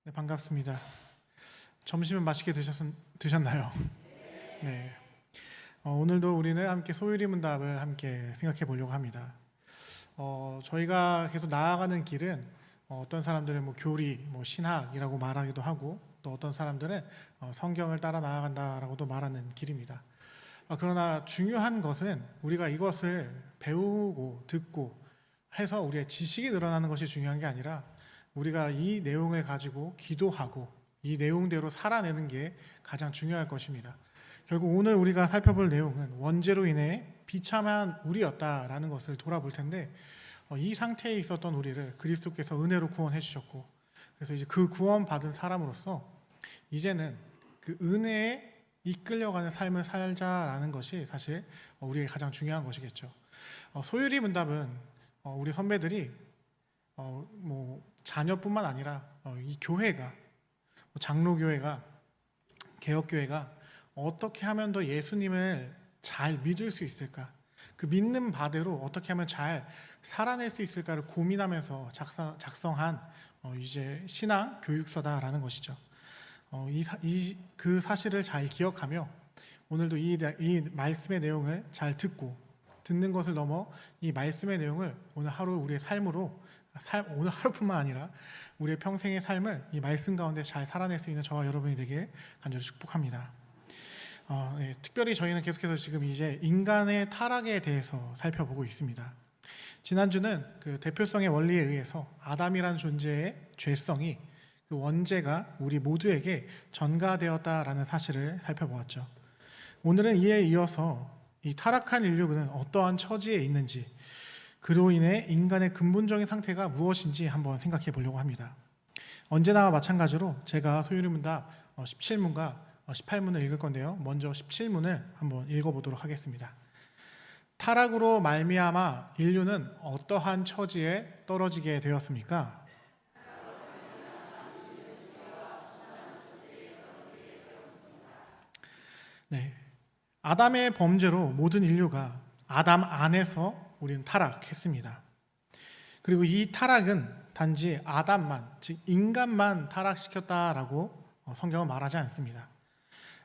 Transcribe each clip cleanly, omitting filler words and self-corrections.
네, 반갑습니다. 점심은 맛있게 드셨나요? 네. 오늘도 우리는 함께 소유리 문답을 함께 생각해 보려고 합니다. 저희가 계속 나아가는 길은 어떤 사람들은 교리, 신학이라고 말하기도 하고 또 어떤 사람들은 성경을 따라 나아간다라고도 말하는 길입니다. 그러나 중요한 것은 우리가 이것을 배우고 듣고 해서 우리의 지식이 늘어나는 것이 중요한 게 아니라 우리가 이 내용을 가지고 기도하고 이 내용대로 살아내는 게 가장 중요할 것입니다. 결국 오늘 우리가 살펴볼 내용은 원죄로 인해 비참한 우리였다라는 것을 돌아볼 텐데 이 상태에 있었던 우리를 그리스도께서 은혜로 구원해 주셨고 그래서 이제 그 구원받은 사람으로서 이제는 그 은혜에 이끌려가는 삶을 살자라는 것이 사실 우리의 가장 중요한 것이겠죠. 소유리 문답은 우리 선배들이 자녀뿐만 아니라 이 교회가 장로교회가 개혁교회가 어떻게 하면 더 예수님을 잘 믿을 수 있을까, 그 믿는 바대로 어떻게 하면 잘 살아낼 수 있을까를 고민하면서 작성한 이제 신앙 교육서다라는 것이죠. 그 사실을 잘 기억하며 오늘도 이 말씀의 내용을 잘 듣는 것을 넘어 이 말씀의 내용을 오늘 하루 우리의 삶으로 오늘 하루뿐만 아니라 우리의 평생의 삶을 이 말씀 가운데 잘 살아낼 수 있는 저와 여러분이 되길 간절히 축복합니다. 네, 특별히 저희는 계속해서 지금 이제 인간의 타락에 대해서 살펴보고 있습니다. 지난주는 그 대표성의 원리에 의해서 아담이라는 존재의 죄성이 그 원죄가 우리 모두에게 전가되었다라는 사실을 살펴보았죠. 오늘은 이에 이어서 이 타락한 인류는 어떠한 처지에 있는지, 그로 인해 인간의 근본적인 상태가 무엇인지 한번 생각해 보려고 합니다. 언제나 마찬가지로 제가 소유리 문답 17문과 18문을 읽을 건데요. 먼저 17문을 한번 읽어보도록 하겠습니다. 타락으로 말미암아 인류는 어떠한 처지에 떨어지게 되었습니까? 네, 아담의 범죄로 모든 인류가 아담 안에서 우리는 타락했습니다. 그리고 이 타락은 단지 아담만, 즉 인간만 타락시켰다라고 성경은 말하지 않습니다.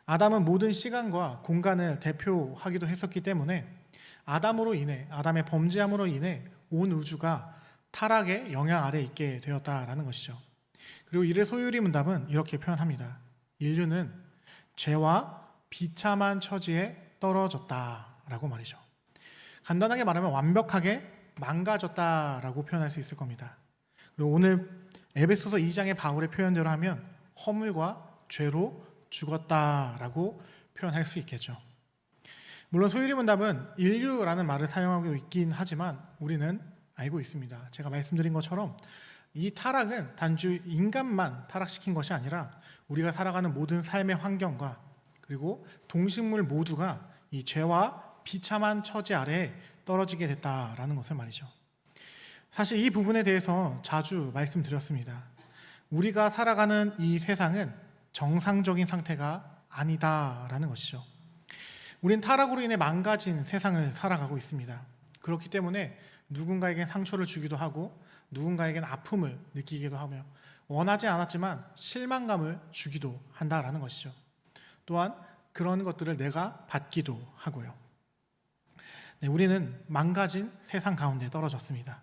아담은 모든 시간과 공간을 대표하기도 했었기 때문에 아담의 범죄함으로 인해 온 우주가 타락의 영향 아래 있게 되었다라는 것이죠. 그리고 이를 소유리 문답은 이렇게 표현합니다. 인류는 죄와 비참한 처지에 떨어졌다라고 말이죠. 간단하게 말하면 완벽하게 망가졌다라고 표현할 수 있을 겁니다. 그리고 오늘 에베소서 2장의 바울의 표현대로 하면 허물과 죄로 죽었다라고 표현할 수 있겠죠. 물론 소유리 문답은 인류라는 말을 사용하고 있긴 하지만 우리는 알고 있습니다. 제가 말씀드린 것처럼 이 타락은 단지 인간만 타락시킨 것이 아니라 우리가 살아가는 모든 삶의 환경과 그리고 동식물 모두가 이 죄와 비참한 처지 아래에 떨어지게 됐다라는 것을 말이죠. 사실 이 부분에 대해서 자주 말씀드렸습니다. 우리가 살아가는 이 세상은 정상적인 상태가 아니다라는 것이죠. 우린 타락으로 인해 망가진 세상을 살아가고 있습니다. 그렇기 때문에 누군가에겐 상처를 주기도 하고 누군가에겐 아픔을 느끼기도 하며 원하지 않았지만 실망감을 주기도 한다라는 것이죠. 또한 그런 것들을 내가 받기도 하고요. 네, 우리는 망가진 세상 가운데 떨어졌습니다.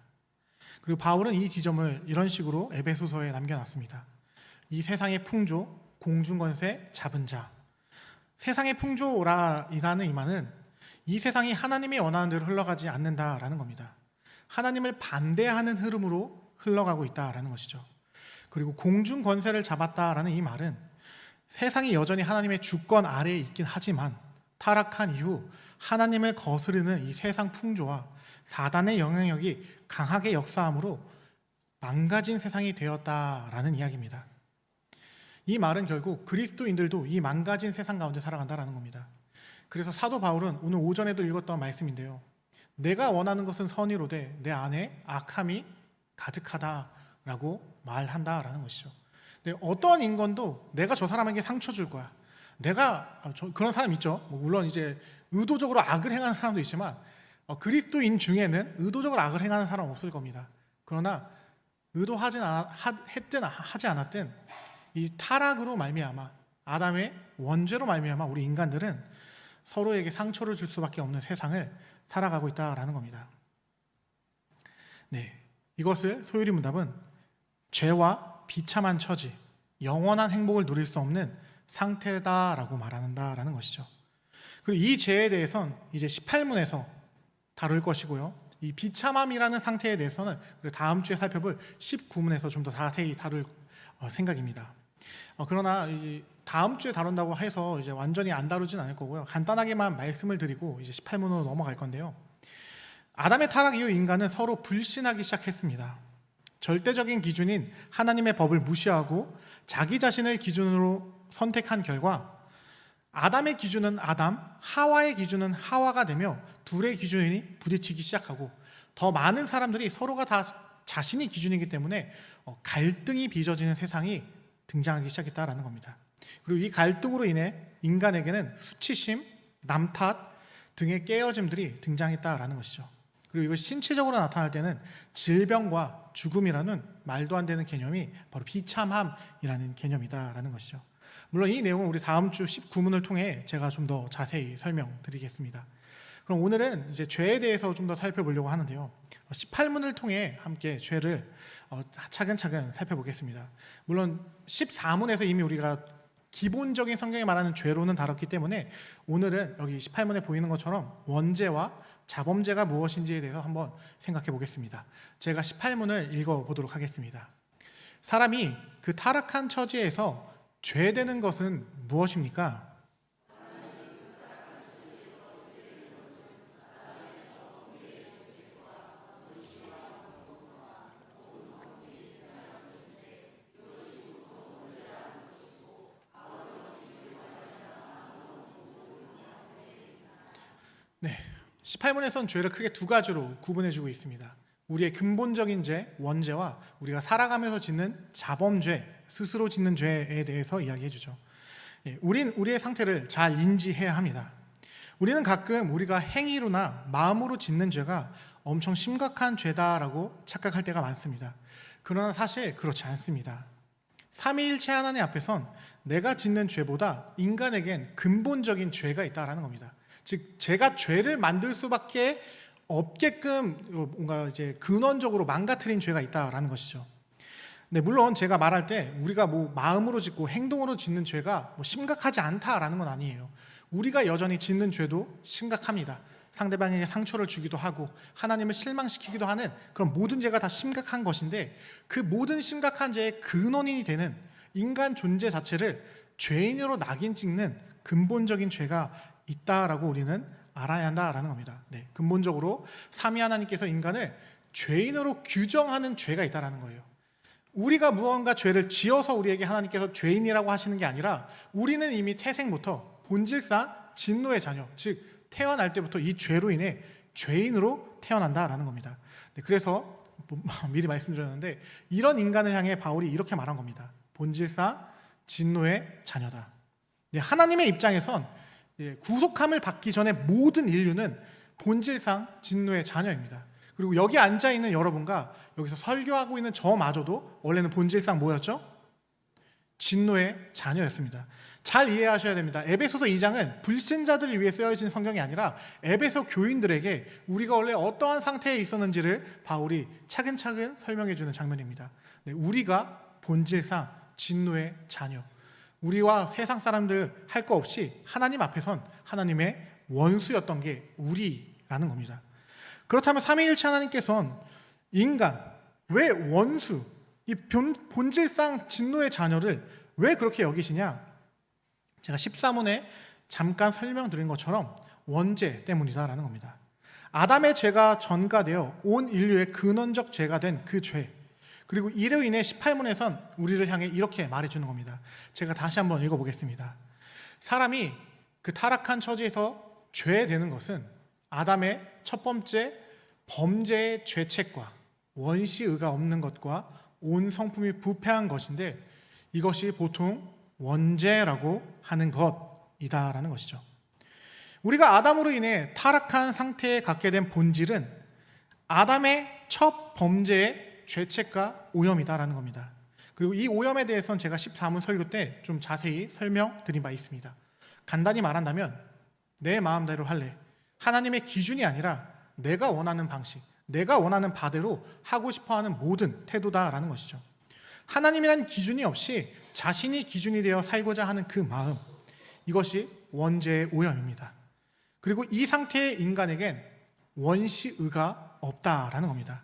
그리고 바울은 이 지점을 이런 식으로 에베소서에 남겨놨습니다. 이 세상의 풍조, 공중권세 잡은 자. 세상의 풍조라는 이 말은 이 세상이 하나님이 원하는 대로 흘러가지 않는다라는 겁니다. 하나님을 반대하는 흐름으로 흘러가고 있다라는 것이죠. 그리고 공중권세를 잡았다라는 이 말은 세상이 여전히 하나님의 주권 아래에 있긴 하지만 타락한 이후 하나님을 거스르는 이 세상 풍조와 사단의 영향력이 강하게 역사함으로 망가진 세상이 되었다라는 이야기입니다. 이 말은 결국 그리스도인들도 이 망가진 세상 가운데 살아간다라는 겁니다. 그래서 사도 바울은 오늘 오전에도 읽었던 말씀인데요. 내가 원하는 것은 선의로되 내 안에 악함이 가득하다라고 말한다라는 것이죠. 어떠한 인간도 내가 저 사람에게 상처 줄 거야. 그런 사람 있죠. 물론 이제 의도적으로 악을 행하는 사람도 있지만 그리스도인 중에는 의도적으로 악을 행하는 사람 없을 겁니다. 그러나 의도하진 했든 하지 않았든 이 타락으로 말미암아 아담의 원죄로 말미암아 우리 인간들은 서로에게 상처를 줄 수밖에 없는 세상을 살아가고 있다라는 겁니다. 네, 이것을 소율이 문답은 죄와 비참한 처지, 영원한 행복을 누릴 수 없는 상태다라고 말한다라는 것이죠. 그리고 이 죄에 대해서는 이제 18문에서 다룰 것이고요. 이 비참함이라는 상태에 대해서는 다음 주에 살펴볼 19문에서 좀 더 자세히 다룰 생각입니다. 그러나 이제 다음 주에 다룬다고 해서 이제 완전히 안 다루진 않을 거고요. 간단하게만 말씀을 드리고 이제 18문으로 넘어갈 건데요. 아담의 타락 이후 인간은 서로 불신하기 시작했습니다. 절대적인 기준인 하나님의 법을 무시하고 자기 자신을 기준으로 선택한 결과 아담의 기준은 아담, 하와의 기준은 하와가 되며 둘의 기준이 부딪히기 시작하고 더 많은 사람들이 서로가 다 자신이 기준이기 때문에 갈등이 빚어지는 세상이 등장하기 시작했다라는 겁니다. 그리고 이 갈등으로 인해 인간에게는 수치심, 남탓 등의 깨어짐들이 등장했다라는 것이죠. 그리고 이걸 신체적으로 나타날 때는 질병과 죽음이라는 말도 안 되는 개념이 바로 비참함이라는 개념이다라는 것이죠. 물론 이 내용은 우리 다음 주 19문을 통해 제가 좀 더 자세히 설명드리겠습니다. 그럼 오늘은 이제 죄에 대해서 좀 더 살펴보려고 하는데요. 18문을 통해 함께 죄를 차근차근 살펴보겠습니다. 물론 14문에서 이미 우리가 기본적인 성경에 말하는 죄로는 다뤘기 때문에 오늘은 여기 18문에 보이는 것처럼 원죄와 자범죄가 무엇인지에 대해서 한번 생각해 보겠습니다. 제가 18문을 읽어보도록 하겠습니다. 사람이 그 타락한 처지에서 죄되는 것은 무엇입니까? 네, 18문에서는 죄를 크게 두 가지로 구분해주고 있습니다. 우리의 근본적인 죄, 원죄와 우리가 살아가면서 짓는 자범죄, 스스로 짓는 죄에 대해서 이야기해주죠. 우리의 상태를 잘 인지해야 합니다. 우리는 가끔 우리가 행위로나 마음으로 짓는 죄가 엄청 심각한 죄다라고 착각할 때가 많습니다. 그러나 사실 그렇지 않습니다. 삼위일체 하나님 앞에선 내가 짓는 죄보다 인간에겐 근본적인 죄가 있다라는 겁니다. 즉 제가 죄를 만들 수밖에 없게끔 뭔가 이제 근원적으로 망가뜨린 죄가 있다라는 것이죠. 네, 물론 제가 말할 때 우리가 뭐 마음으로 짓고 행동으로 짓는 죄가 뭐 심각하지 않다라는 건 아니에요. 우리가 여전히 짓는 죄도 심각합니다. 상대방에게 상처를 주기도 하고 하나님을 실망시키기도 하는 그런 모든 죄가 다 심각한 것인데 그 모든 심각한 죄의 근원이 되는 인간 존재 자체를 죄인으로 낙인 찍는 근본적인 죄가 있다라고 우리는 알아야 한다라는 겁니다. 네, 근본적으로 삼위 하나님께서 인간을 죄인으로 규정하는 죄가 있다라는 거예요. 우리가 무언가 죄를 지어서 우리에게 하나님께서 죄인이라고 하시는 게 아니라 우리는 이미 태생부터 본질상 진노의 자녀, 즉 태어날 때부터 이 죄로 인해 죄인으로 태어난다라는 겁니다. 네, 그래서 미리 말씀드렸는데 이런 인간을 향해 바울이 이렇게 말한 겁니다. 본질상 진노의 자녀다. 네, 하나님의 입장에선 구속함을 받기 전에 모든 인류는 본질상 진노의 자녀입니다. 그리고 여기 앉아있는 여러분과 여기서 설교하고 있는 저마저도 원래는 본질상 뭐였죠? 진노의 자녀였습니다. 잘 이해하셔야 됩니다. 에베소서 2장은 불신자들을 위해 쓰여진 성경이 아니라 에베소 교인들에게 우리가 원래 어떠한 상태에 있었는지를 바울이 차근차근 설명해주는 장면입니다. 네, 우리가 본질상 진노의 자녀, 우리와 세상 사람들 할 거 없이 하나님 앞에선 하나님의 원수였던 게 우리라는 겁니다. 그렇다면 삼위일체 하나님께서는 인간, 왜 원수, 이 본질상 진노의 자녀를 왜 그렇게 여기시냐? 제가 14문에 잠깐 설명드린 것처럼 원죄 때문이다라는 겁니다. 아담의 죄가 전가되어 온 인류의 근원적 죄가 된 그 죄, 그리고 이로 인해 18문에선 우리를 향해 이렇게 말해주는 겁니다. 제가 다시 한번 읽어보겠습니다. 사람이 그 타락한 처지에서 죄되는 것은 아담의 첫 번째 범죄의 죄책과 원시의가 없는 것과 온 성품이 부패한 것인데 이것이 보통 원죄라고 하는 것이다라는 것이죠. 우리가 아담으로 인해 타락한 상태에 갖게 된 본질은 아담의 첫 범죄의 죄책과 오염이다라는 겁니다. 그리고 이 오염에 대해서는 제가 14문 설교 때 좀 자세히 설명드린 바 있습니다. 간단히 말한다면 내 마음대로 할래. 하나님의 기준이 아니라 내가 원하는 방식, 내가 원하는 바대로 하고 싶어하는 모든 태도다라는 것이죠. 하나님이란 기준이 없이 자신이 기준이 되어 살고자 하는 그 마음, 이것이 원죄의 오염입니다. 그리고 이 상태의 인간에겐 원시의가 없다라는 겁니다.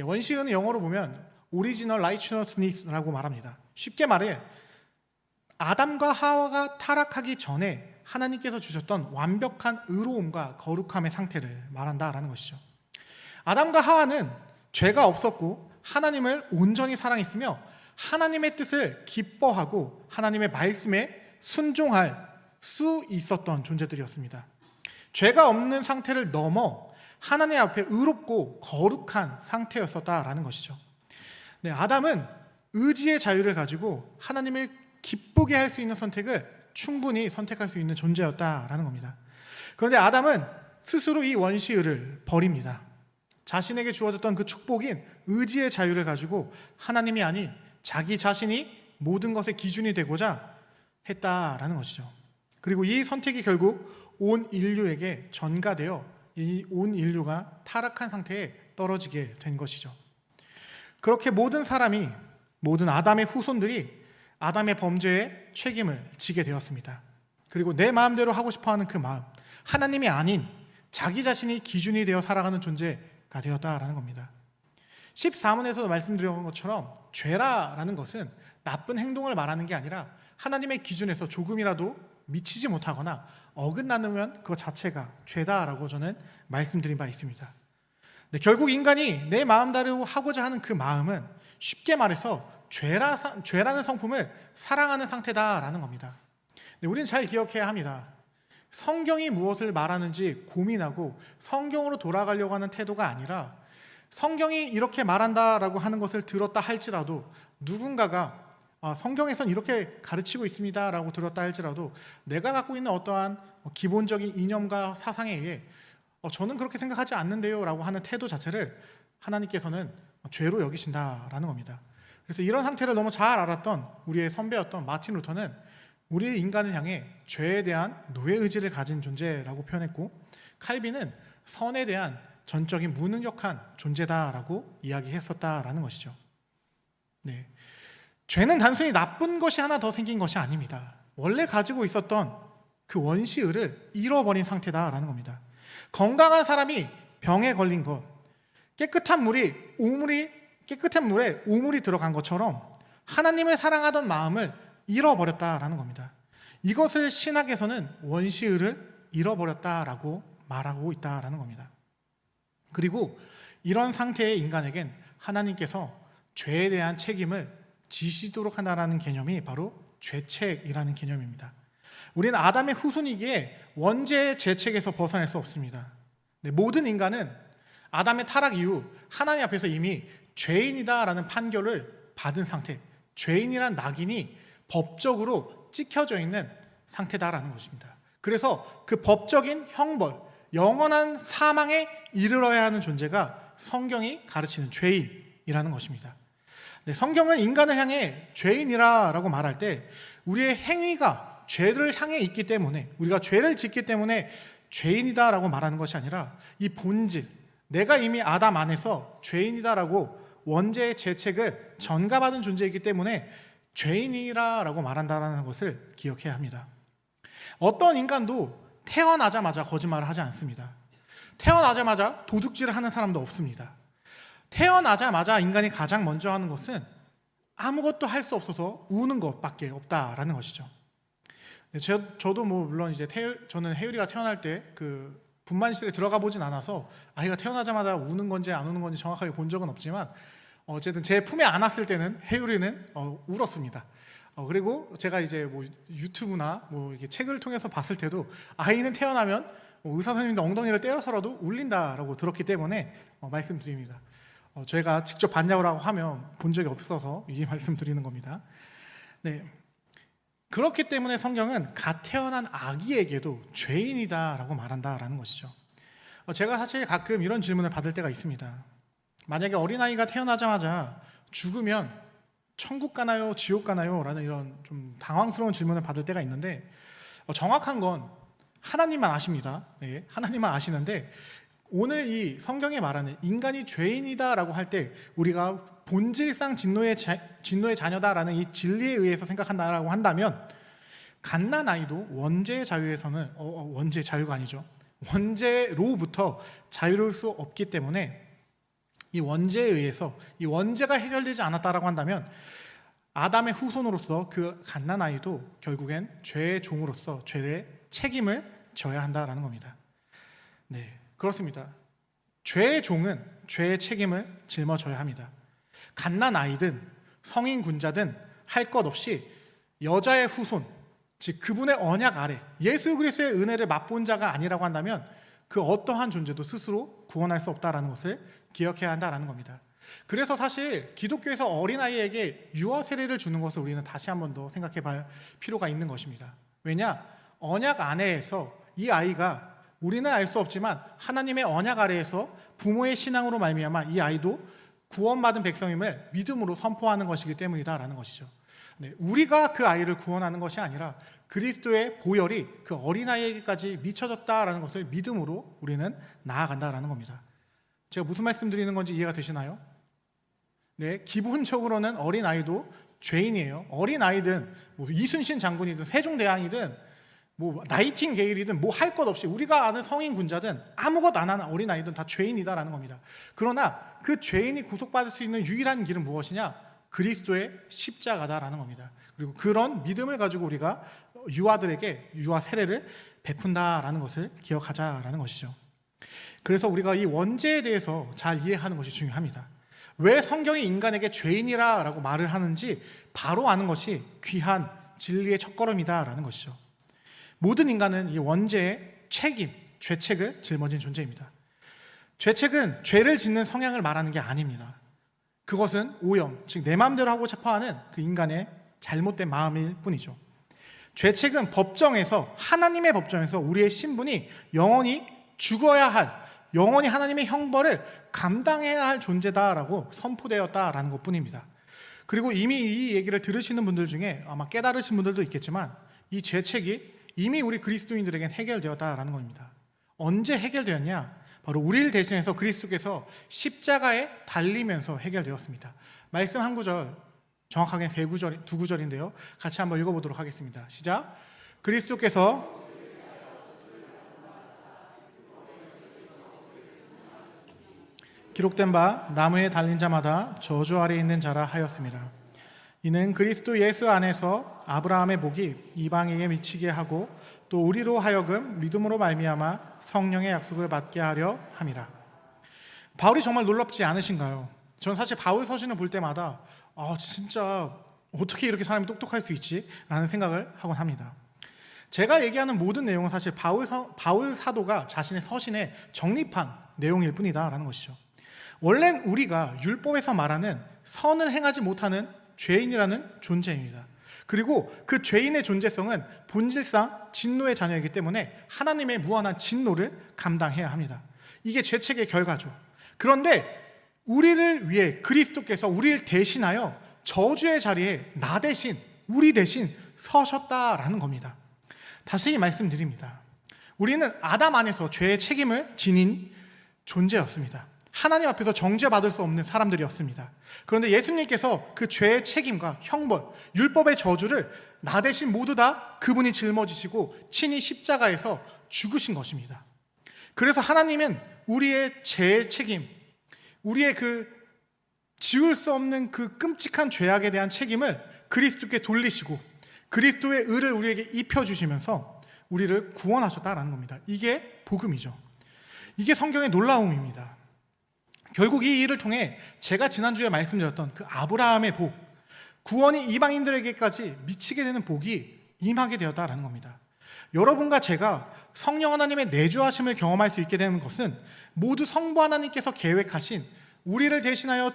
원시의는 영어로 보면 오리지널 라이처스니스라고 말합니다. 쉽게 말해 아담과 하와가 타락하기 전에 하나님께서 주셨던 완벽한 의로움과 거룩함의 상태를 말한다라는 것이죠. 아담과 하와는 죄가 없었고 하나님을 온전히 사랑했으며 하나님의 뜻을 기뻐하고 하나님의 말씀에 순종할 수 있었던 존재들이었습니다. 죄가 없는 상태를 넘어 하나님 앞에 의롭고 거룩한 상태였었다라는 것이죠. 네, 아담은 의지의 자유를 가지고 하나님을 기쁘게 할 수 있는 선택을 충분히 선택할 수 있는 존재였다라는 겁니다. 그런데 아담은 스스로 이 원시의를 버립니다. 자신에게 주어졌던 그 축복인 의지의 자유를 가지고 하나님이 아닌 자기 자신이 모든 것의 기준이 되고자 했다라는 것이죠. 그리고 이 선택이 결국 온 인류에게 전가되어 이 온 인류가 타락한 상태에 떨어지게 된 것이죠. 그렇게 모든 사람이, 모든 아담의 후손들이 아담의 범죄에 책임을 지게 되었습니다. 그리고 내 마음대로 하고 싶어하는 그 마음, 하나님이 아닌 자기 자신이 기준이 되어 살아가는 존재가 되었다라는 겁니다. 14문에서도 말씀드린 것처럼 죄라는 것은 나쁜 행동을 말하는 게 아니라 하나님의 기준에서 조금이라도 미치지 못하거나 어긋나면 그것 자체가 죄다라고 저는 말씀드린 바 있습니다. 네, 결국 인간이 내 마음대로 하고자 하는 그 마음은 쉽게 말해서 죄라는 성품을 사랑하는 상태다라는 겁니다. 네, 우리는 잘 기억해야 합니다. 성경이 무엇을 말하는지 고민하고 성경으로 돌아가려고 하는 태도가 아니라 성경이 이렇게 말한다라고 하는 것을 들었다 할지라도 누군가가 성경에선 이렇게 가르치고 있습니다라고 들었다 할지라도 내가 갖고 있는 어떠한 기본적인 이념과 사상에 의해 저는 그렇게 생각하지 않는데요 라고 하는 태도 자체를 하나님께서는 죄로 여기신다라는 겁니다. 그래서 이런 상태를 너무 잘 알았던 우리의 선배였던 마틴 루터는 우리 인간을 향해 죄에 대한 노예의지를 가진 존재라고 표현했고, 칼빈은 선에 대한 전적인 무능력한 존재다라고 이야기했었다라는 것이죠. 네, 죄는 단순히 나쁜 것이 하나 더 생긴 것이 아닙니다. 원래 가지고 있었던 그 원시의를 잃어버린 상태다라는 겁니다. 건강한 사람이 병에 걸린 것, 깨끗한 물에 오물이 들어간 것처럼 하나님을 사랑하던 마음을 잃어버렸다라는 겁니다. 이것을 신학에서는 원시의를 잃어버렸다라고 말하고 있다라는 겁니다. 그리고 이런 상태의 인간에겐 하나님께서 죄에 대한 책임을 지시도록 한다라는 개념이 바로 죄책이라는 개념입니다. 우리는 아담의 후손이기에 원죄의 죄책에서 벗어날 수 없습니다. 네, 모든 인간은 아담의 타락 이후 하나님 앞에서 이미 죄인이다라는 판결을 받은 상태, 죄인이란 낙인이 법적으로 찍혀져 있는 상태다라는 것입니다. 그래서 그 법적인 형벌, 영원한 사망에 이르러야 하는 존재가 성경이 가르치는 죄인이라는 것입니다. 네, 성경은 인간을 향해 죄인이라고 말할 때 우리의 행위가 죄를 향해 있기 때문에, 우리가 죄를 짓기 때문에 죄인이다라고 말하는 것이 아니라 이 본질, 내가 이미 아담 안에서 죄인이다라고 원죄의 죄책을 전가받은 존재이기 때문에 죄인이라고 말한다는 것을 기억해야 합니다. 어떤 인간도 태어나자마자 거짓말을 하지 않습니다. 태어나자마자 도둑질을 하는 사람도 없습니다. 태어나자마자 인간이 가장 먼저 하는 것은 아무것도 할 수 없어서 우는 것밖에 없다라는 것이죠. 네, 저도 물론 이제 저는 혜율이가 태어날 때 그 분만실에 들어가 보진 않아서 아이가 태어나자마자 우는 건지 안 우는 건지 정확하게 본 적은 없지만 어쨌든 제 품에 안았을 때는 혜율이는 울었습니다. 그리고 제가 이제 유튜브나 이게 책을 통해서 봤을 때도 아이는 태어나면 의사 선생님도 엉덩이를 때려서라도 울린다라고 들었기 때문에 말씀드립니다. 제가 직접 봤냐고 하면 본 적이 없어서 이 말씀드리는 겁니다. 네. 그렇기 때문에 성경은 갓 태어난 아기에게도 죄인이다라고 말한다라는 것이죠. 제가 사실 가끔 이런 질문을 받을 때가 있습니다. 만약에 어린아이가 태어나자마자 죽으면 천국 가나요? 지옥 가나요? 라는 이런 좀 당황스러운 질문을 받을 때가 있는데 정확한 건 하나님만 아십니다. 네, 하나님만 아시는데 오늘 이 성경에 말하는 인간이 죄인이다라고 할 때 우리가 본질상 진노의 자녀다라는 이 진리에 의해서 생각한다라고 한다면 갓난 아이도 원죄의 자유에서는 원죄의 자유가 아니죠. 원죄로부터 자유로울 수 없기 때문에 이 원죄에 의해서 이 원죄가 해결되지 않았다라고 한다면 아담의 후손으로서 그 갓난 아이도 결국엔 죄의 종으로서 죄의 책임을 져야 한다라는 겁니다. 네, 그렇습니다. 죄의 종은 죄의 책임을 짊어져야 합니다. 갓난 아이든 성인 군자든 할 것 없이 여자의 후손, 즉 그분의 언약 아래 예수 그리스도의 은혜를 맛본 자가 아니라고 한다면 그 어떠한 존재도 스스로 구원할 수 없다라는 것을 기억해야 한다라는 겁니다. 그래서 사실 기독교에서 어린아이에게 유아 세례를 주는 것을 우리는 다시 한 번 더 생각해 볼 필요가 있는 것입니다. 왜냐? 언약 안에서 이 아이가 우리는 알 수 없지만 하나님의 언약 아래에서 부모의 신앙으로 말미암아 이 아이도 구원받은 백성임을 믿음으로 선포하는 것이기 때문이다라는 것이죠. 네, 우리가 그 아이를 구원하는 것이 아니라 그리스도의 보혈이 그 어린아이에게까지 미쳐졌다라는 것을 믿음으로 우리는 나아간다라는 겁니다. 제가 무슨 말씀 드리는 건지 이해가 되시나요? 네, 기본적으로는 어린아이도 죄인이에요. 어린아이든 뭐 이순신 장군이든 세종대왕이든 뭐 나이팅게일이든 뭐 할 것 없이 우리가 아는 성인 군자든 아무것도 안 하는 어린아이든 다 죄인이다라는 겁니다. 그러나 그 죄인이 구속받을 수 있는 유일한 길은 무엇이냐? 그리스도의 십자가다라는 겁니다. 그리고 그런 믿음을 가지고 우리가 유아들에게 유아 세례를 베푼다라는 것을 기억하자라는 것이죠. 그래서 우리가 이 원죄에 대해서 잘 이해하는 것이 중요합니다. 왜 성경이 인간에게 죄인이라고 말을 하는지 바로 아는 것이 귀한 진리의 첫걸음이다라는 것이죠. 모든 인간은 이 원죄의 책임, 죄책을 짊어진 존재입니다. 죄책은 죄를 짓는 성향을 말하는 게 아닙니다. 그것은 오염, 즉 내 마음대로 하고 싶어하는 그 인간의 잘못된 마음일 뿐이죠. 죄책은 법정에서, 하나님의 법정에서 우리의 신분이 영원히 죽어야 할, 영원히 하나님의 형벌을 감당해야 할 존재다라고 선포되었다라는 것뿐입니다. 그리고 이미 이 얘기를 들으시는 분들 중에 아마 깨달으신 분들도 있겠지만 이 죄책이 이미 우리 그리스도인들에겐 해결되었다라는 겁니다. 언제 해결되었냐? 바로 우리를 대신해서 그리스도께서 십자가에 달리면서 해결되었습니다. 말씀 한 구절, 정확하게 두 구절인데요. 같이 한번 읽어보도록 하겠습니다. 시작. 그리스도께서 기록된 바 나무에 달린 자마다 저주 아래 있는 자라 하였습니다. 이는 그리스도 예수 안에서 아브라함의 복이 이방인에게 미치게 하고 또 우리로 하여금 믿음으로 말미암아 성령의 약속을 받게 하려 함이라. 바울이 정말 놀랍지 않으신가요? 전 사실 바울 서신을 볼 때마다 진짜 어떻게 이렇게 사람이 똑똑할 수 있지? 라는 생각을 하곤 합니다. 제가 얘기하는 모든 내용은 사실 바울 사도가 자신의 서신에 정립한 내용일 뿐이다라는 것이죠. 원래는 우리가 율법에서 말하는 선을 행하지 못하는 죄인이라는 존재입니다. 그리고 그 죄인의 존재성은 본질상 진노의 자녀이기 때문에 하나님의 무한한 진노를 감당해야 합니다. 이게 죄책의 결과죠. 그런데 우리를 위해 그리스도께서 우리를 대신하여 저주의 자리에 나 대신, 우리 대신 서셨다라는 겁니다. 다시 말씀드립니다. 우리는 아담 안에서 죄의 책임을 지닌 존재였습니다. 하나님 앞에서 정죄받을 수 없는 사람들이었습니다. 그런데 예수님께서 그 죄의 책임과 형벌, 율법의 저주를 나 대신 모두 다 그분이 짊어지시고 친히 십자가에서 죽으신 것입니다. 그래서 하나님은 우리의 죄의 책임, 우리의 그 지울 수 없는 그 끔찍한 죄악에 대한 책임을 그리스도께 돌리시고 그리스도의 의를 우리에게 입혀주시면서 우리를 구원하셨다라는 겁니다. 이게 복음이죠. 이게 성경의 놀라움입니다. 결국 이 일을 통해 제가 지난주에 말씀드렸던 그 아브라함의 복, 구원이 이방인들에게까지 미치게 되는 복이 임하게 되었다라는 겁니다. 여러분과 제가 성령 하나님의 내주하심을 경험할 수 있게 되는 것은 모두 성부 하나님께서 계획하신 우리를 대신하여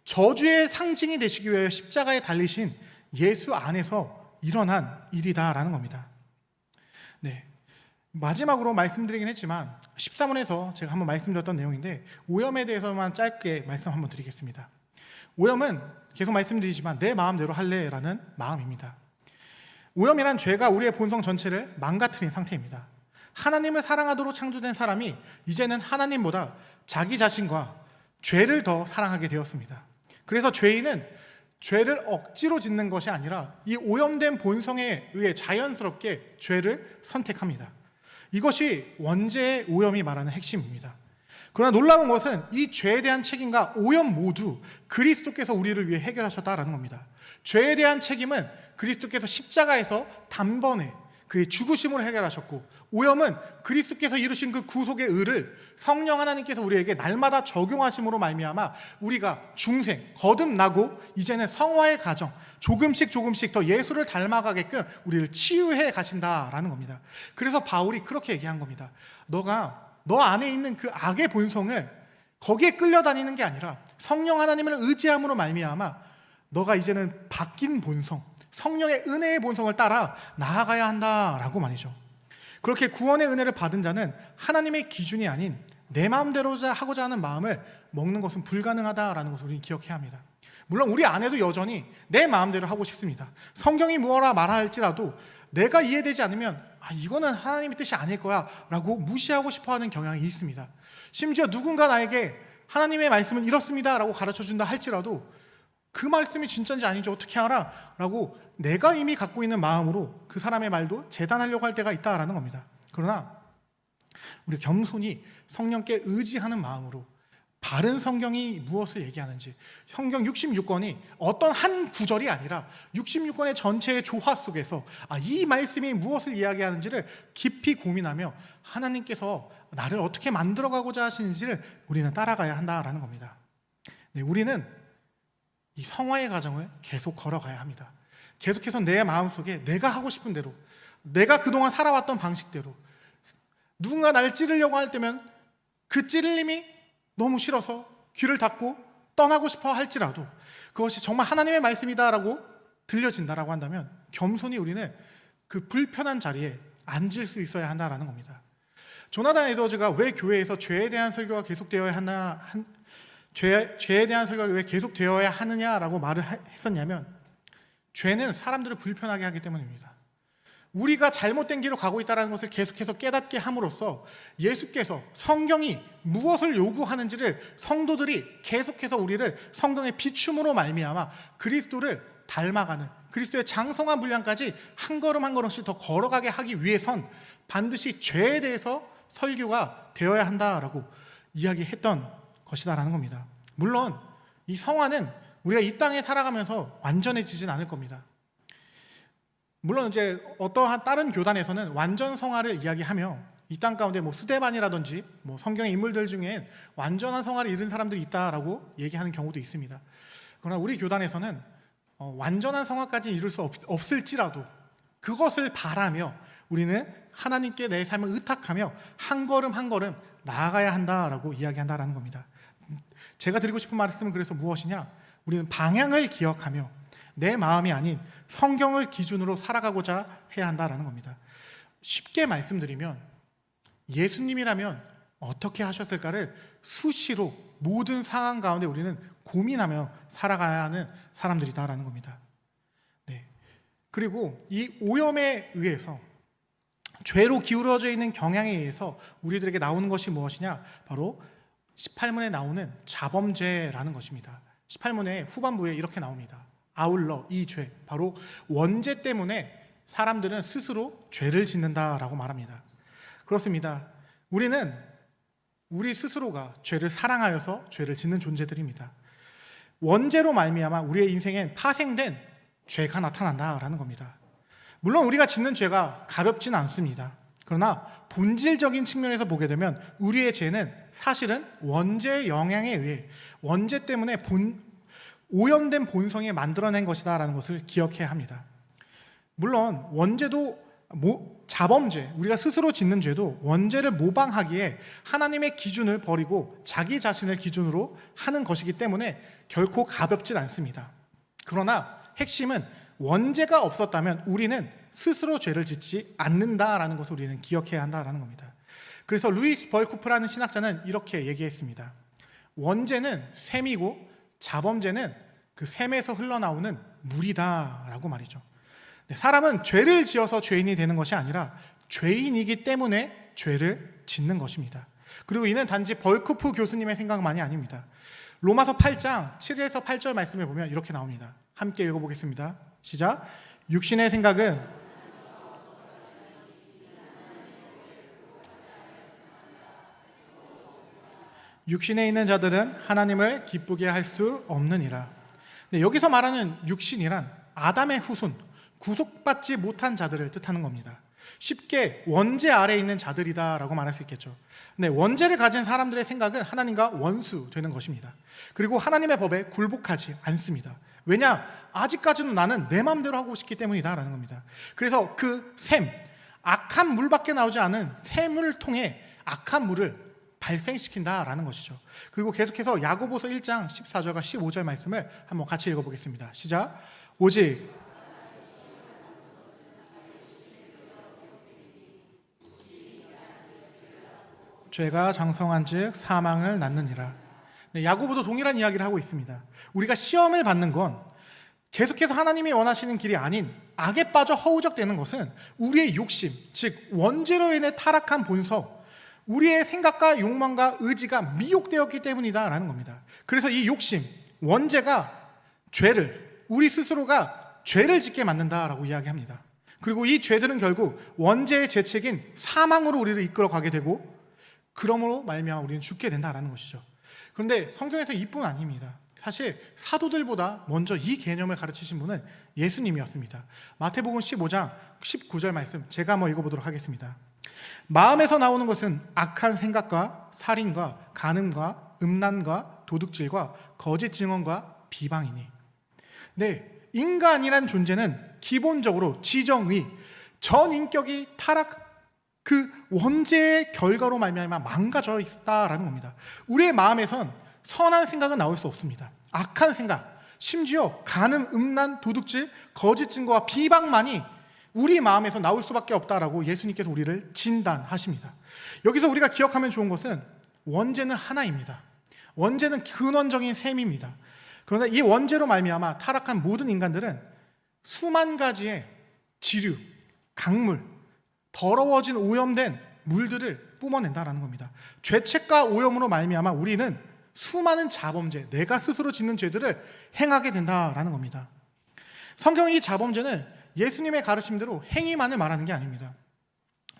저주의 상징이 되시기 위해 십자가에 달리신 예수 안에서 일어난 일이다라는 겁니다. 네. 마지막으로 말씀드리긴 했지만 13원에서 제가 한번 말씀드렸던 내용인데 오염에 대해서만 짧게 말씀 한번 드리겠습니다. 오염은 계속 말씀드리지만 내 마음대로 할래라는 마음입니다. 오염이란 죄가 우리의 본성 전체를 망가뜨린 상태입니다. 하나님을 사랑하도록 창조된 사람이 이제는 하나님보다 자기 자신과 죄를 더 사랑하게 되었습니다. 그래서 죄인은 죄를 억지로 짓는 것이 아니라 이 오염된 본성에 의해 자연스럽게 죄를 선택합니다. 이것이 원죄의 오염이 말하는 핵심입니다. 그러나 놀라운 것은 이 죄에 대한 책임과 오염 모두 그리스도께서 우리를 위해 해결하셨다라는 겁니다. 죄에 대한 책임은 그리스도께서 십자가에서 단번에 그의 죽으심으로 해결하셨고, 오염은 그리스도께서 이루신 그 구속의 의를 성령 하나님께서 우리에게 날마다 적용하심으로 말미암아 우리가 중생, 거듭나고 이제는 성화의 과정, 조금씩 더 예수를 닮아가게끔 우리를 치유해 가신다라는 겁니다. 그래서 바울이 그렇게 얘기한 겁니다. 너 안에 있는 그 악의 본성을 거기에 끌려다니는 게 아니라 성령 하나님을 의지함으로 말미암아 너가 이제는 바뀐 본성, 성령의 은혜의 본성을 따라 나아가야 한다라고 말이죠. 그렇게 구원의 은혜를 받은 자는 하나님의 기준이 아닌 내 마음대로 하고자 하는 마음을 먹는 것은 불가능하다라는 것을 우리는 기억해야 합니다. 물론 우리 안에도 여전히 내 마음대로 하고 싶습니다. 성경이 무엇라 말할지라도 내가 이해되지 않으면 이거는 하나님의 뜻이 아닐 거야 라고 무시하고 싶어하는 경향이 있습니다. 심지어 누군가 나에게 하나님의 말씀은 이렇습니다 라고 가르쳐준다 할지라도 그 말씀이 진짜인지 아닌지 어떻게 알아? 라고 내가 이미 갖고 있는 마음으로 그 사람의 말도 재단하려고 할 때가 있다라는 겁니다. 그러나 우리 겸손히 성령께 의지하는 마음으로 바른 성경이 무엇을 얘기하는지, 성경 66권이 어떤 한 구절이 아니라 66권의 전체의 조화 속에서 이 말씀이 무엇을 이야기하는지를 깊이 고민하며 하나님께서 나를 어떻게 만들어가고자 하시는지를 우리는 따라가야 한다라는 겁니다. 네, 우리는 이 성화의 과정을 계속 걸어가야 합니다. 계속해서 내 마음속에 내가 하고 싶은 대로, 내가 그동안 살아왔던 방식대로, 누군가 나를 찌르려고 할 때면 그 찌르림이 너무 싫어서 귀를 닫고 떠나고 싶어 할지라도 그것이 정말 하나님의 말씀이다라고 들려진다라고 한다면 겸손히 우리는 그 불편한 자리에 앉을 수 있어야 한다라는 겁니다. 조나단 에드워즈가 왜 교회에서 죄에 대한 설교가 계속되어야 하나, 죄에 대한 설교가 왜 계속되어야 하느냐라고 말을 했었냐면, 죄는 사람들을 불편하게 하기 때문입니다. 우리가 잘못된 길로 가고 있다는 것을 계속해서 깨닫게 함으로써 예수께서 성경이 무엇을 요구하는지를 성도들이 계속해서 우리를 성경의 비춤으로 말미암아 그리스도를 닮아가는, 그리스도의 장성한 분량까지 한 걸음 한 걸음씩 더 걸어가게 하기 위해선 반드시 죄에 대해서 설교가 되어야 한다라고 이야기했던 것이다라는 겁니다. 물론 이 성화는 우리가 이 땅에 살아가면서 완전해지진 않을 겁니다. 물론 이제 어떠한 다른 교단에서는 완전 성화를 이야기하며 이 땅 가운데 스데반이라든지 성경의 인물들 중에 완전한 성화를 이룬 사람들이 있다라고 얘기하는 경우도 있습니다. 그러나 우리 교단에서는 완전한 성화까지 이룰 수 없을지라도 그것을 바라며 우리는 하나님께 내 삶을 의탁하며 한 걸음 한 걸음 나아가야 한다라고 이야기한다라는 겁니다. 제가 드리고 싶은 말씀은 그래서 무엇이냐? 우리는 방향을 기억하며 내 마음이 아닌 성경을 기준으로 살아가고자 해야 한다라는 겁니다. 쉽게 말씀드리면 예수님이라면 어떻게 하셨을까를 수시로 모든 상황 가운데 우리는 고민하며 살아가야 하는 사람들이다라는 겁니다. 네. 그리고 이 오염에 의해서, 죄로 기울어져 있는 경향에 의해서 우리들에게 나오는 것이 무엇이냐? 바로 18문에 나오는 자범죄라는 것입니다. 18문의 후반부에 이렇게 나옵니다. 아울러 이 죄, 바로 원죄 때문에 사람들은 스스로 죄를 짓는다라고 말합니다. 그렇습니다. 우리는 우리 스스로가 죄를 사랑하여서 죄를 짓는 존재들입니다. 원죄로 말미암아 우리의 인생엔 파생된 죄가 나타난다라는 겁니다. 물론 우리가 짓는 죄가 가볍지는 않습니다. 그러나 본질적인 측면에서 보게 되면 우리의 죄는 사실은 원죄의 영향에 의해, 원죄 때문에 오염된 본성에 만들어낸 것이다라는 것을 기억해야 합니다. 물론 원죄도 자범죄, 우리가 스스로 짓는 죄도 원죄를 모방하기에 하나님의 기준을 버리고 자기 자신을 기준으로 하는 것이기 때문에 결코 가볍진 않습니다. 그러나 핵심은 원죄가 없었다면 우리는 스스로 죄를 짓지 않는다라는 것을 우리는 기억해야 한다라는 겁니다. 그래서 루이스 벌쿠프라는 신학자는 이렇게 얘기했습니다. 원죄는 셈이고 자범죄는 그 샘에서 흘러나오는 물이다라고 말이죠. 네, 사람은 죄를 지어서 죄인이 되는 것이 아니라 죄인이기 때문에 죄를 짓는 것입니다. 그리고 이는 단지 벌크프 교수님의 생각만이 아닙니다. 로마서 8장 7에서 8절 말씀을 보면 이렇게 나옵니다. 함께 읽어보겠습니다. 시작. 육신의 생각은 육신에 있는 자들은 하나님을 기쁘게 할 수 없느니라. 네, 여기서 말하는 육신이란 아담의 후손, 구속받지 못한 자들을 뜻하는 겁니다. 쉽게 원죄 아래에 있는 자들이다라고 말할 수 있겠죠. 네, 원죄를 가진 사람들의 생각은 하나님과 원수되는 것입니다. 그리고 하나님의 법에 굴복하지 않습니다. 왜냐? 아직까지는 나는 내 마음대로 하고 싶기 때문이다라는 겁니다. 그래서 그 샘, 악한 물밖에 나오지 않은 샘을 통해 악한 물을 발생시킨다라는 것이죠. 그리고 계속해서 야고보서 1장 14절과 15절 말씀을 한번 같이 읽어보겠습니다. 시작. 오직 죄가 장성한 즉 사망을 낳느니라. 네, 야고보도 동일한 이야기를 하고 있습니다. 우리가 시험을 받는 건 계속해서 하나님이 원하시는 길이 아닌 악에 빠져 허우적대는 것은 우리의 욕심, 즉 원죄로 인해 타락한 본성, 우리의 생각과 욕망과 의지가 미혹되었기 때문이다라는 겁니다. 그래서 이 욕심, 원죄가 죄를, 우리 스스로가 죄를 짓게 만든다라고 이야기합니다. 그리고 이 죄들은 결국 원죄의 죄책인 사망으로 우리를 이끌어가게 되고, 그러므로 말미암아 우리는 죽게 된다라는 것이죠. 그런데 성경에서 이뿐 아닙니다. 사실 사도들보다 먼저 이 개념을 가르치신 분은 예수님이었습니다. 마태복음 15장 19절 말씀 제가 한번 읽어보도록 하겠습니다. 마음에서 나오는 것은 악한 생각과 살인과 간음과 음란과 도둑질과 거짓 증언과 비방이니. 네, 인간이란 존재는 기본적으로 지정의, 전 인격이 타락, 그 원죄의 결과로 말미암아 망가져 있다라는 겁니다. 우리의 마음에선 선한 생각은 나올 수 없습니다. 악한 생각, 심지어 간음, 음란, 도둑질, 거짓 증거와 비방만이 우리 마음에서 나올 수밖에 없다라고 예수님께서 우리를 진단하십니다. 여기서 우리가 기억하면 좋은 것은 원죄는 하나입니다. 원죄는 근원적인 셈입니다. 그러나 이 원죄로 말미암아 타락한 모든 인간들은 수만 가지의 지류, 강물, 더러워진 오염된 물들을 뿜어낸다라는 겁니다. 죄책과 오염으로 말미암아 우리는 수많은 자범죄, 내가 스스로 짓는 죄들을 행하게 된다라는 겁니다. 성경의 이 자범죄는 예수님의 가르침대로 행위만을 말하는 게 아닙니다.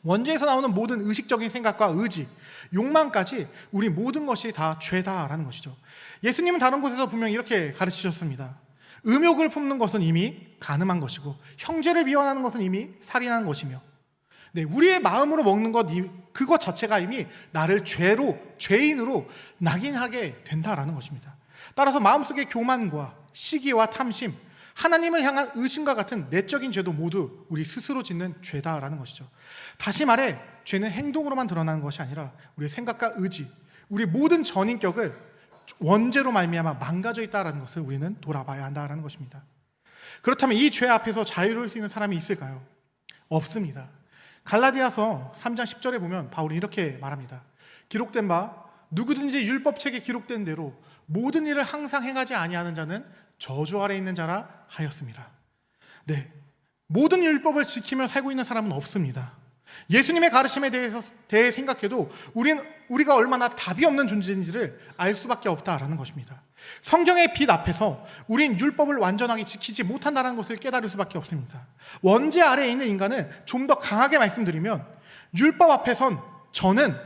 원죄에서 나오는 모든 의식적인 생각과 의지, 욕망까지 우리 모든 것이 다 죄다라는 것이죠. 예수님은 다른 곳에서 분명히 이렇게 가르치셨습니다. 음욕을 품는 것은 이미 간음한 것이고 형제를 비난하는 것은 이미 살인하는 것이며, 네, 우리의 마음으로 먹는 것, 그것 자체가 이미 나를 죄인으로 낙인하게 된다라는 것입니다. 따라서 마음속의 교만과 시기와 탐심, 하나님을 향한 의심과 같은 내적인 죄도 모두 우리 스스로 짓는 죄다라는 것이죠. 다시 말해 죄는 행동으로만 드러나는 것이 아니라 우리의 생각과 의지, 우리 모든 전인격을 원죄로 말미암아 망가져 있다라는 것을 우리는 돌아봐야 한다라는 것입니다. 그렇다면 이 죄 앞에서 자유로울 수 있는 사람이 있을까요? 없습니다. 갈라디아서 3장 10절에 보면 바울이 이렇게 말합니다. 기록된 바 누구든지 율법책에 기록된 대로 모든 일을 항상 행하지 아니하는 자는 저주 아래 있는 자라 하였습니다. 네, 모든 율법을 지키며 살고 있는 사람은 없습니다. 예수님의 가르침에 대해 생각해도 우리가 얼마나 답이 없는 존재인지를 알 수밖에 없다라는 것입니다. 성경의 빛 앞에서 우린 율법을 완전하게 지키지 못한다는 것을 깨달을 수밖에 없습니다. 원죄 아래에 있는 인간은 좀 더 강하게 말씀드리면 율법 앞에선 저는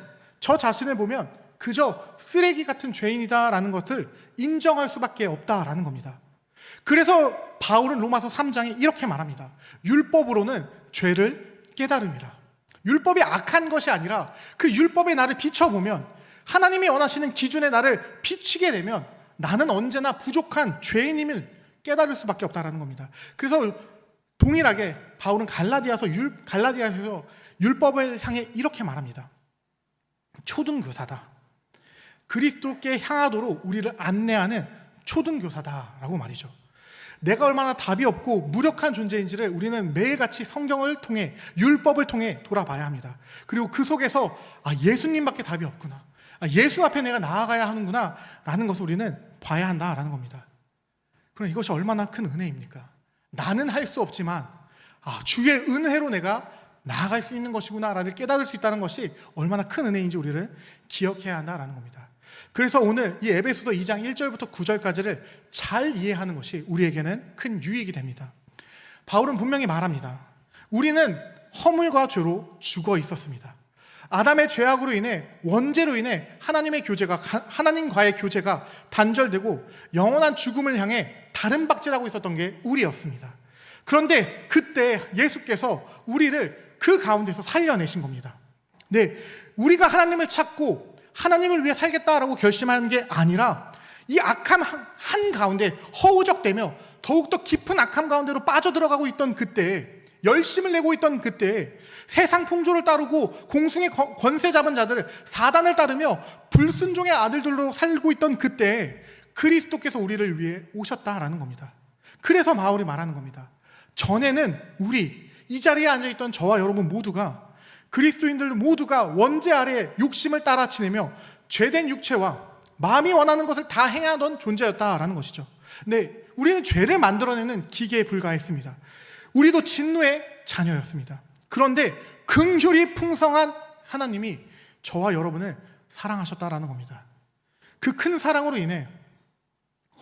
저 자신을 보면 그저 쓰레기 같은 죄인이다라는 것을 인정할 수밖에 없다라는 겁니다. 그래서 바울은 로마서 3장에 이렇게 말합니다. 율법으로는 죄를 깨달음이라. 율법이 악한 것이 아니라 그 율법의 나를 비춰보면, 하나님이 원하시는 기준의 나를 비추게 되면 나는 언제나 부족한 죄인임을 깨달을 수밖에 없다는 겁니다. 그래서 동일하게 바울은 갈라디아서 율법을 향해 이렇게 말합니다. 초등교사다. 그리스도께 향하도록 우리를 안내하는 초등교사다라고 말이죠. 내가 얼마나 답이 없고 무력한 존재인지를 우리는 매일같이 성경을 통해, 율법을 통해 돌아봐야 합니다. 그리고 그 속에서 예수님밖에 답이 없구나, 예수 앞에 내가 나아가야 하는구나 라는 것을 우리는 봐야 한다라는 겁니다. 그럼 이것이 얼마나 큰 은혜입니까? 나는 할 수 없지만 주의 은혜로 내가 나아갈 수 있는 것이구나라를 깨달을 수 있다는 것이 얼마나 큰 은혜인지 우리를 기억해야 한다라는 겁니다. 그래서 오늘 이 에베소서 2장 1절부터 9절까지를 잘 이해하는 것이 우리에게는 큰 유익이 됩니다. 바울은 분명히 말합니다. 우리는 허물과 죄로 죽어 있었습니다. 아담의 죄악으로 인해, 원죄로 인해 하나님과의 교제가 단절되고 영원한 죽음을 향해 다른 박질하고 있었던 게 우리였습니다. 그런데 그때 예수께서 우리를 그 가운데서 살려내신 겁니다. 네, 우리가 하나님을 찾고 하나님을 위해 살겠다라고 결심하는 게 아니라 이 악함 한 가운데 허우적대며 더욱더 깊은 악함 가운데로 빠져들어가고 있던 그때, 열심을 내고 있던 그때, 세상 풍조를 따르고 공승의 권세 잡은 자들, 사단을 따르며 불순종의 아들들로 살고 있던 그때 그리스도께서 우리를 위해 오셨다라는 겁니다. 그래서 바울이 말하는 겁니다. 전에는 우리, 이 자리에 앉아있던 저와 여러분 모두가, 그리스도인들 모두가 원죄 아래 욕심을 따라 지내며 죄된 육체와 마음이 원하는 것을 다 행하던 존재였다라는 것이죠. 네, 우리는 죄를 만들어내는 기계에 불과했습니다. 우리도 진노의 자녀였습니다. 그런데 긍휼이 풍성한 하나님이 저와 여러분을 사랑하셨다라는 겁니다. 그 큰 사랑으로 인해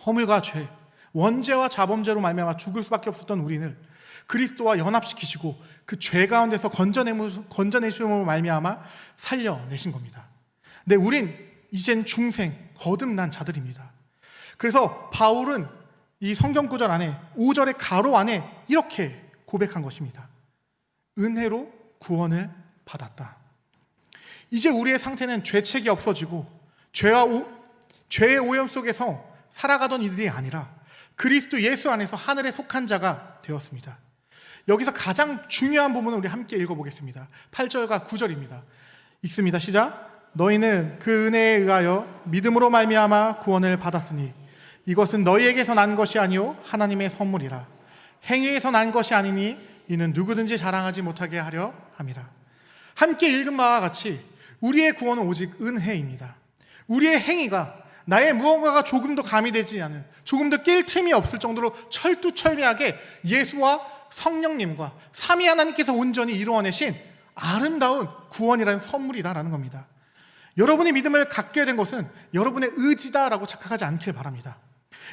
허물과 죄, 원죄와 자범죄로 말미암아 죽을 수밖에 없었던 우리를 그리스도와 연합시키시고 그 죄 가운데서 건져내심으로 말미암아 살려내신 겁니다. 네, 우린 이젠 중생, 거듭난 자들입니다. 그래서 바울은 이 성경 구절 안에 5절의 가로 안에 이렇게 고백한 것입니다. 은혜로 구원을 받았다. 이제 우리의 상태는 죄책이 없어지고 죄의 오염 속에서 살아가던 이들이 아니라 그리스도 예수 안에서 하늘에 속한 자가 되었습니다. 여기서 가장 중요한 부분을 우리 함께 읽어보겠습니다. 8절과 9절입니다. 읽습니다. 시작. 너희는 그 은혜에 의하여 믿음으로 말미암아 구원을 받았으니 이것은 너희에게서 난 것이 아니요 하나님의 선물이라. 행위에서 난 것이 아니니 이는 누구든지 자랑하지 못하게 하려 함이라. 함께 읽은 바와 같이 우리의 구원은 오직 은혜입니다. 우리의 행위가 나의 무언가가 조금 더 가미되지 않은, 조금 더 낄 틈이 없을 정도로 철두철미하게 예수와 성령님과 삼위 하나님께서 온전히 이루어내신 아름다운 구원이라는 선물이다라는 겁니다. 여러분이 믿음을 갖게 된 것은 여러분의 의지다라고 착각하지 않길 바랍니다.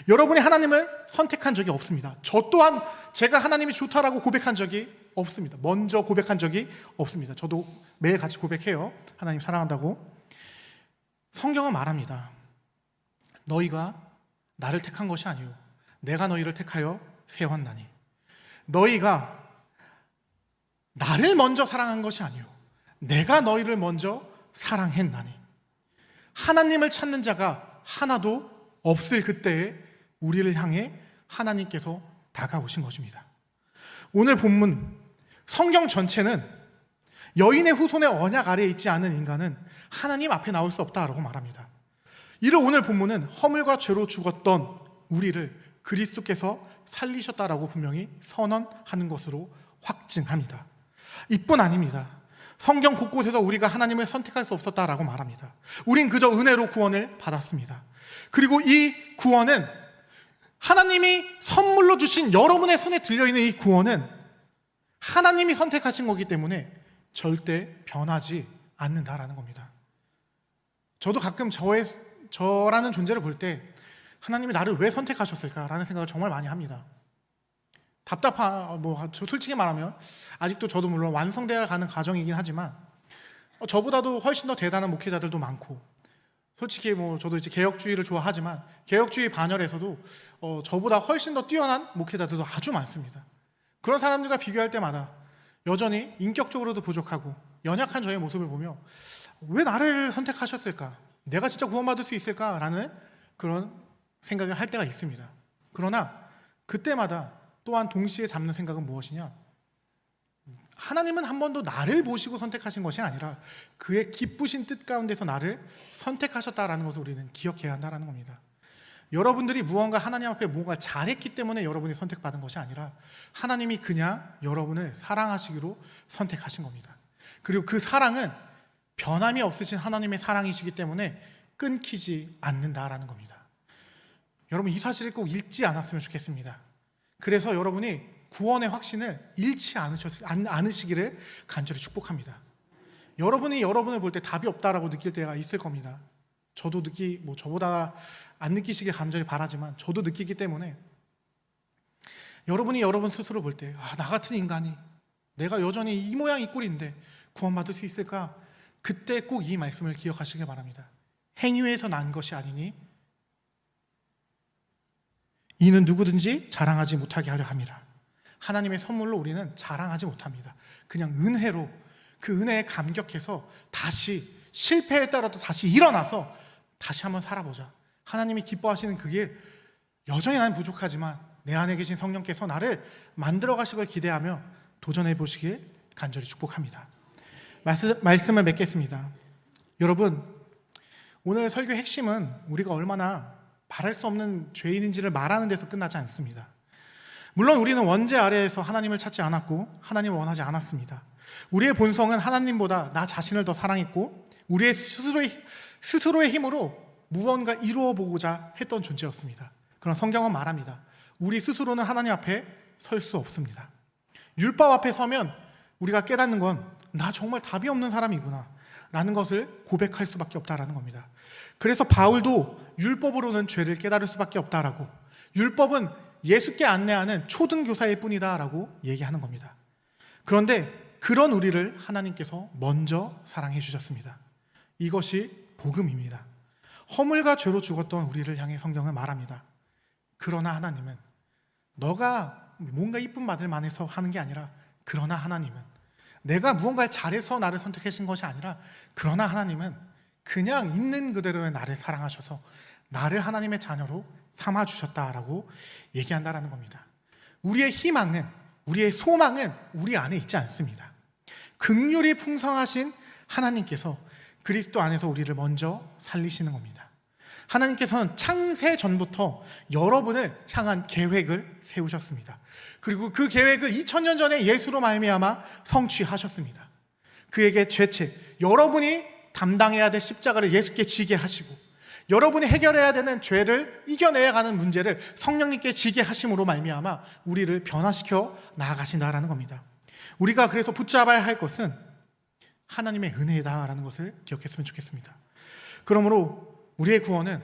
여러분이 하나님을 선택한 적이 없습니다. 저 또한 제가 하나님이 좋다라고 고백한 적이 없습니다. 먼저 고백한 적이 없습니다. 저도 매일 같이 고백해요. 하나님 사랑한다고. 성경은 말합니다. 너희가 나를 택한 것이 아니요 내가 너희를 택하여 세웠나니. 너희가 나를 먼저 사랑한 것이 아니요 내가 너희를 먼저 사랑했나니. 하나님을 찾는 자가 하나도 없을 그때에 우리를 향해 하나님께서 다가오신 것입니다. 오늘 본문 성경 전체는 여인의 후손의 언약 아래에 있지 않은 인간은 하나님 앞에 나올 수 없다라고 말합니다. 이를 오늘 본문은 허물과 죄로 죽었던 우리를 그리스도께서 살리셨다라고 분명히 선언하는 것으로 확증합니다. 이뿐 아닙니다. 성경 곳곳에서 우리가 하나님을 선택할 수 없었다라고 말합니다. 우린 그저 은혜로 구원을 받았습니다. 그리고 이 구원은 하나님이 선물로 주신 여러분의 손에 들려있는 이 구원은 하나님이 선택하신 거기 때문에 절대 변하지 않는다라는 겁니다. 저도 가끔 저라는 존재를 볼 때 하나님이 나를 왜 선택하셨을까라는 생각을 정말 많이 합니다. 솔직히 말하면 아직도 저도 물론 완성되어 가는 과정이긴 하지만 저보다도 훨씬 더 대단한 목회자들도 많고, 솔직히 저도 이제 개혁주의를 좋아하지만 개혁주의 반열에서도 저보다 훨씬 더 뛰어난 목회자들도 아주 많습니다. 그런 사람들과 비교할 때마다 여전히 인격적으로도 부족하고 연약한 저의 모습을 보며 왜 나를 선택하셨을까? 내가 진짜 구원받을 수 있을까라는 그런 생각을 할 때가 있습니다. 그러나 그때마다 또한 동시에 잡는 생각은 무엇이냐? 하나님은 한 번도 나를 보시고 선택하신 것이 아니라 그의 기쁘신 뜻 가운데서 나를 선택하셨다라는 것을 우리는 기억해야 한다는 겁니다. 여러분들이 무언가 하나님 앞에 뭔가 잘했기 때문에 여러분이 선택받은 것이 아니라 하나님이 그냥 여러분을 사랑하시기로 선택하신 겁니다. 그리고 그 사랑은 변함이 없으신 하나님의 사랑이시기 때문에 끊기지 않는다라는 겁니다. 여러분 이 사실을 꼭 잊지 않았으면 좋겠습니다. 그래서 여러분이 구원의 확신을 잃지 않으시기를 간절히 축복합니다. 여러분이 여러분을 볼 때 답이 없다라고 느낄 때가 있을 겁니다. 저도 저보다 안 느끼시길 간절히 바라지만 저도 느끼기 때문에 여러분이 여러분 스스로 볼 때 나 같은 인간이 내가 여전히 이 모양 이 꼴인데 구원받을 수 있을까? 그때 꼭 이 말씀을 기억하시길 바랍니다. 행위에서 난 것이 아니니 이는 누구든지 자랑하지 못하게 하려 함이라. 하나님의 선물로 우리는 자랑하지 못합니다. 그냥 은혜로 그 은혜에 감격해서 다시 실패했더라도 다시 일어나서 다시 한번 살아보자. 하나님이 기뻐하시는 그 길, 여전히 나는 부족하지만 내 안에 계신 성령께서 나를 만들어 가실 걸 기대하며 도전해 보시길 간절히 축복합니다. 말씀을 맺겠습니다. 여러분, 오늘 설교의 핵심은 우리가 얼마나 바랄 수 없는 죄인인지를 말하는 데서 끝나지 않습니다. 물론 우리는 원죄 아래에서 하나님을 찾지 않았고 하나님을 원하지 않았습니다. 우리의 본성은 하나님보다 나 자신을 더 사랑했고 우리의 스스로의 힘으로 무언가 이루어 보고자 했던 존재였습니다. 그러나 성경은 말합니다. 우리 스스로는 하나님 앞에 설 수 없습니다. 율법 앞에 서면 우리가 깨닫는 건 나 정말 답이 없는 사람이구나 라는 것을 고백할 수밖에 없다라는 겁니다. 그래서 바울도 율법으로는 죄를 깨달을 수밖에 없다라고, 율법은 예수께 안내하는 초등교사일 뿐이다 라고 얘기하는 겁니다. 그런데 그런 우리를 하나님께서 먼저 사랑해 주셨습니다. 이것이 복음입니다. 허물과 죄로 죽었던 우리를 향해 성경은 말합니다. 그러나 하나님은 너가 뭔가 이쁨 받을 만해서 하는 게 아니라, 그러나 하나님은 내가 무언가를 잘해서 나를 선택하신 것이 아니라, 그러나 하나님은 그냥 있는 그대로의 나를 사랑하셔서 나를 하나님의 자녀로 삼아주셨다라고 얘기한다라는 겁니다. 우리의 희망은, 우리의 소망은 우리 안에 있지 않습니다. 긍휼이 풍성하신 하나님께서 그리스도 안에서 우리를 먼저 살리시는 겁니다. 하나님께서는 창세 전부터 여러분을 향한 계획을 세우셨습니다. 그리고 그 계획을 2000년 전에 예수로 말미암아 성취하셨습니다. 그에게 죄책, 여러분이 담당해야 될 십자가를 예수께 지게 하시고, 여러분이 해결해야 되는 죄를 이겨내야 하는 문제를 성령님께 지게 하심으로 말미암아 우리를 변화시켜 나아가신다라는 겁니다. 우리가 그래서 붙잡아야 할 것은 하나님의 은혜다라는 것을 기억했으면 좋겠습니다. 그러므로 우리의 구원은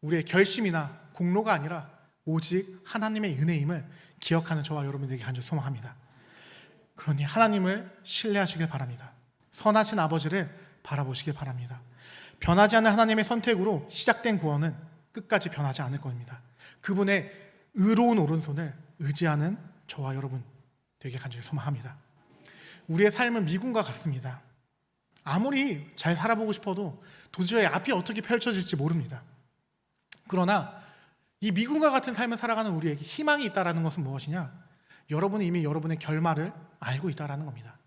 우리의 결심이나 공로가 아니라 오직 하나님의 은혜임을 기억하는 저와 여러분들에게 간절히 소망합니다. 그러니 하나님을 신뢰하시길 바랍니다. 선하신 아버지를 바라보시길 바랍니다. 변하지 않는 하나님의 선택으로 시작된 구원은 끝까지 변하지 않을 겁니다. 그분의 의로운 오른손을 의지하는 저와 여러분 되게 간절히 소망합니다. 우리의 삶은 미궁과 같습니다. 아무리 잘 살아보고 싶어도 도저히 앞이 어떻게 펼쳐질지 모릅니다. 그러나 이 미궁과 같은 삶을 살아가는 우리에게 희망이 있다는 것은 무엇이냐? 여러분은 이미 여러분의 결말을 알고 있다는 겁니다.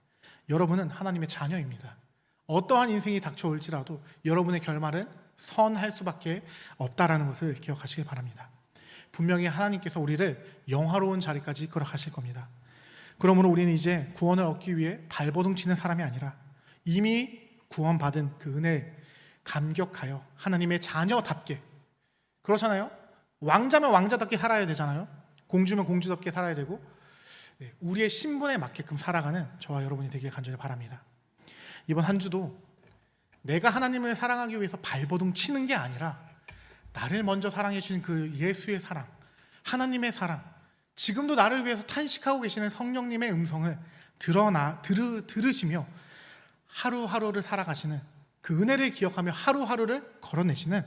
여러분은 하나님의 자녀입니다. 어떠한 인생이 닥쳐올지라도 여러분의 결말은 선할 수밖에 없다는 것을 기억하시길 바랍니다. 분명히 하나님께서 우리를 영화로운 자리까지 이끌어 가실 겁니다. 그러므로 우리는 이제 구원을 얻기 위해 발버둥 치는 사람이 아니라 이미 구원받은 그 은혜에 감격하여 하나님의 자녀답게, 그렇잖아요? 왕자면 왕자답게 살아야 되잖아요. 공주면 공주답게 살아야 되고, 우리의 신분에 맞게끔 살아가는 저와 여러분이 되길 간절히 바랍니다. 이번 한 주도 내가 하나님을 사랑하기 위해서 발버둥 치는 게 아니라 나를 먼저 사랑해 주신 그 예수의 사랑, 하나님의 사랑, 지금도 나를 위해서 탄식하고 계시는 성령님의 음성을 들으시며 하루하루를 살아가시는 그 은혜를 기억하며 하루하루를 걸어내시는,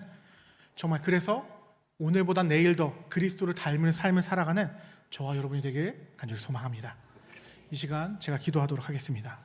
정말 그래서 오늘보다 내일 더 그리스도를 닮은 삶을 살아가는 저와 여러분이 되길 간절히 소망합니다. 이 시간 제가 기도하도록 하겠습니다.